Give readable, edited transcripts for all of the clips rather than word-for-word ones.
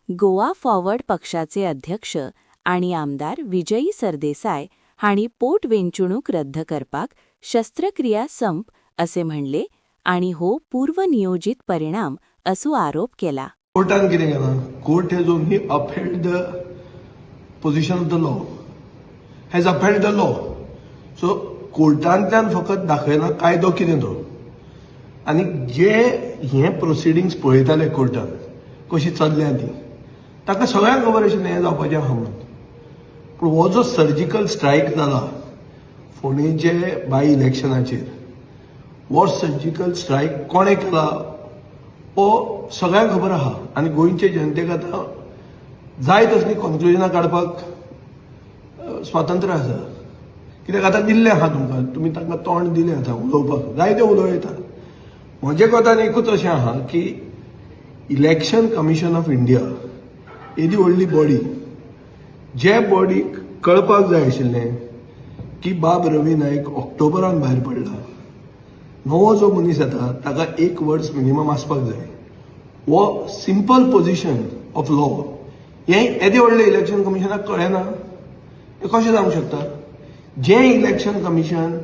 Goa forward पक्षाचे अध्यक्ष आणि आमदार विजयी सरदेसाय हांणी पोट वेंचणूक रद्द करपाक शस्त्रक्रिया संप असे म्हणले आणि हो पूर्वनियोजित परिणाम असो आरोप केला. कोर्टान कितें केलां? Court has only upheld the position of the law, has upheld the law. So कोर्टांतल्यान फकत दाखयला कायदो कितें तो, आनी जे हे प्रोसिडींग्स पळयताले कोर्टान कशी चल्ल्या ती, ताका सगळ्यांक खबर आशिल्लें हें जावपाचें आहा म्हणून. पूण हो जो सर्जिकल स्ट्रायक जाला फोंडेचे बाय इलेक्शनाचेर, हो सर्जिकल स्ट्रायक कोणें केला हो सगळ्यांक खबर आहा. आनी गोंयचे जनतेक आतां जाय तसली कन्क्लुजनां काडपाक स्वातंत्र्य आसा. कित्याक आतां दिल्लें आहा तुमकां, तुमी तांकां तोंड दिलें आतां उलोवपाक, जाय तें उलयता. म्हजे कोतान एकूच अशें आहा की इलेक्शन कमिशन ऑफ इंडिया ही दी व्हडली बॉडी, जे बॉडीक कळपाक जाय आशिल्लें की बाब रवी नायक ऑक्टोबरान भायर पडला. नवो जो मनीस येता ताका 1 वर्स मिनिमम आसपाक जाय. हो सिंपल पोझिशन ऑफ लॉ हें येदे व्हडले इलेक्शन कमिशनाक कळना. हें कशें जावंक शकता? जे इलेक्शन कमिशन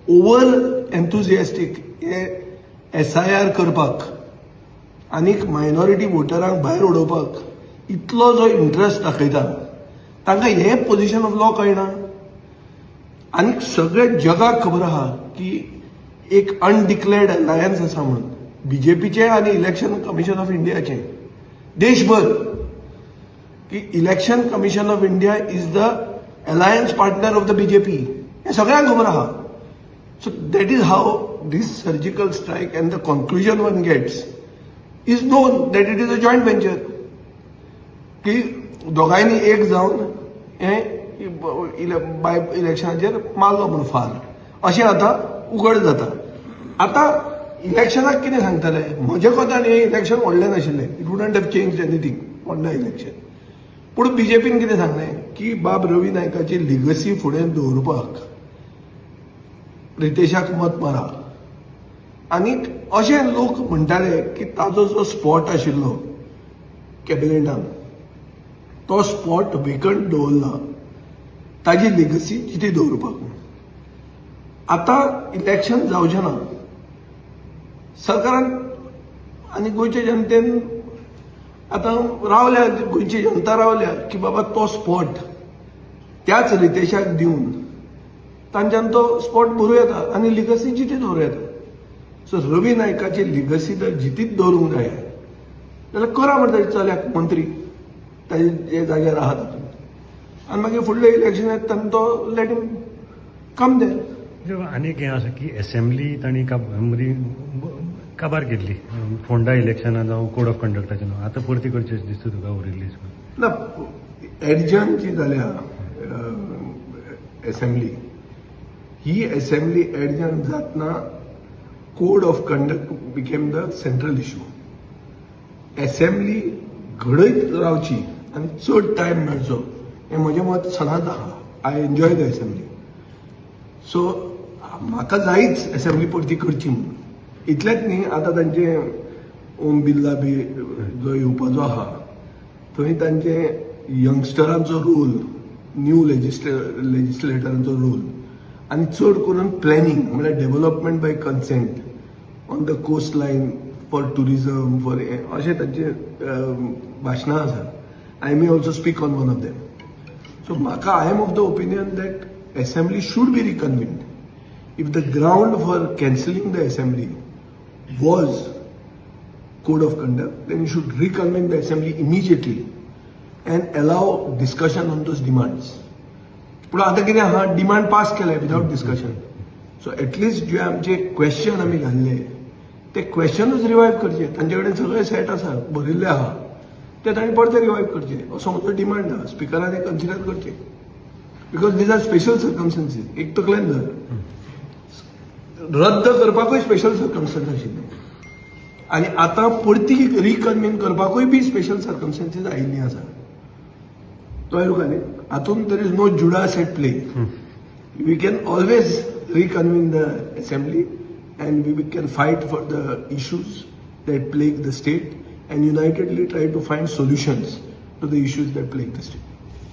ओवर एन्थुजियास्टीक हे SIR करपाक आनीक मायनॉरिटी वोटरांक भायर उडोवपाक इतलो जो इंट्रस्ट दाखयता, तांकां हे पोझिशन ऑफ लॉ कळना. आनीक सगळे जगाक खबर आहा की एक अनडिक्लेअर्ड अलायन्स आसा म्हणून BJPचे आनी इलेक्शन कमिशन ऑफ इंडियाचे देशभर, की election commission of India is the alliance partner of the BJP. हे सगळ्यांक खबर आहा. So that is how this surgical strike and the conclusion one gets is known that it is a joint venture. की दोगांयनी एक जावन हे bye इलेक्शनाचेर मारलो म्हणून फार अशें आतां उघड जाता. आतां इलेक्शनाक कितें सांगतले? म्हजे कोतान हें इलेक्शन व्हडलें नाशिल्लें, it wouldn't have changed anything on the election. पूण BJPन कितें सांगलें की बाब रवी नायकाची लिगसी फुडें दवरपाक रितेशाक मत मारा. आनी अशें लोक म्हणटाले की ताजो जो स्पॉट आशिल्लो कॅबिनेटान, तो स्पॉट वेकंट दवरला ताजी लिगसी जिती दवरपाक. आतां इलेक्शन जावचें ना. सरकारान आनी गोंयचे जनतेन आतां रावल्या, गोंयची जनता रावल्या की बाबा तो स्पॉट त्याच रितेशाक दिवन तांच्यान तो स्पॉट भरूं येता आनी लिगसी जिती दवरूं येता. सो रवी नायकाची लिगसी जर जितीत दवरूंक जाय जाल्यार करा म्हणटा चल्याक मंत्री ताजे जाग्यार आहा तातूंत, आनी मागीर फुडले इलेक्शन येता तेन्ना तो लेट हिम कम देर. आनीक हें आसा की असेंब्ली तांणी काबार केल्ली फोंडा इलेक्शनां जावं कोड ऑफ कंडक्टाचें. आतां परती करचें दिसता तुका उरिल्ली ना? एडजन जी जाल्या असेंब्ली, ही असेंब्ली एडजन जातना code of conduct became the central issue. Assembly घडयत रावची आनी चड टायम मेळचो हें म्हजें मत सदांच आहा. I enjoy the assembly. So म्हाका जायच असेंब्ली परती करची म्हणून. इतलेंच न्ही, आतां तांचे ओम बिर्ला बी जो येवपाचो आहा थंय तांचे यंगस्टरांचो रोल, न्यू लेजिस्लेटरांचो रोल आनी चड करून प्लॅनिंग म्हळ्यार development by consent on the coast line for tourism for अशें तांचे भाशणां आसात. I may also speak on one of them. So म्हाका I am of the opinion that assembly should be reconvened. If the ground for cancelling the assembly was code of conduct, then you should reconvene the assembly immediately and allow discussion on those demands. पण आता कितें आहा, demand pass केले without discussion. So at least जे आमचे question आमी घाल्ले ते क्वेश्चनूच रिवायव करचे. तांचे कडेन सगळे सेट आसा, भरिल्ले आहा, ते तांणी परते रिवायव करचे असो म्हजो डिमांड आहा. स्पिकरान हे कन्सिडर करचे बिकॉज दीज आर स्पेशल सर्कमस्टन्सीस. एक तकलेन धर, रद्द करपाकूय स्पेशल सर्कमस्टन्स आशिल्ले आनी आतां परती रिकन्व्हीन करपाकूय बी स्पेशल सर्कमस्टन्सीस आयिल्ली आसा. कळ्ळें तुका न्ही? हातूंत there is no Judas at play. We can always reconvene the assembly and we can fight for the issues that plague the state and unitedly try to find solutions to the issues that plague the state.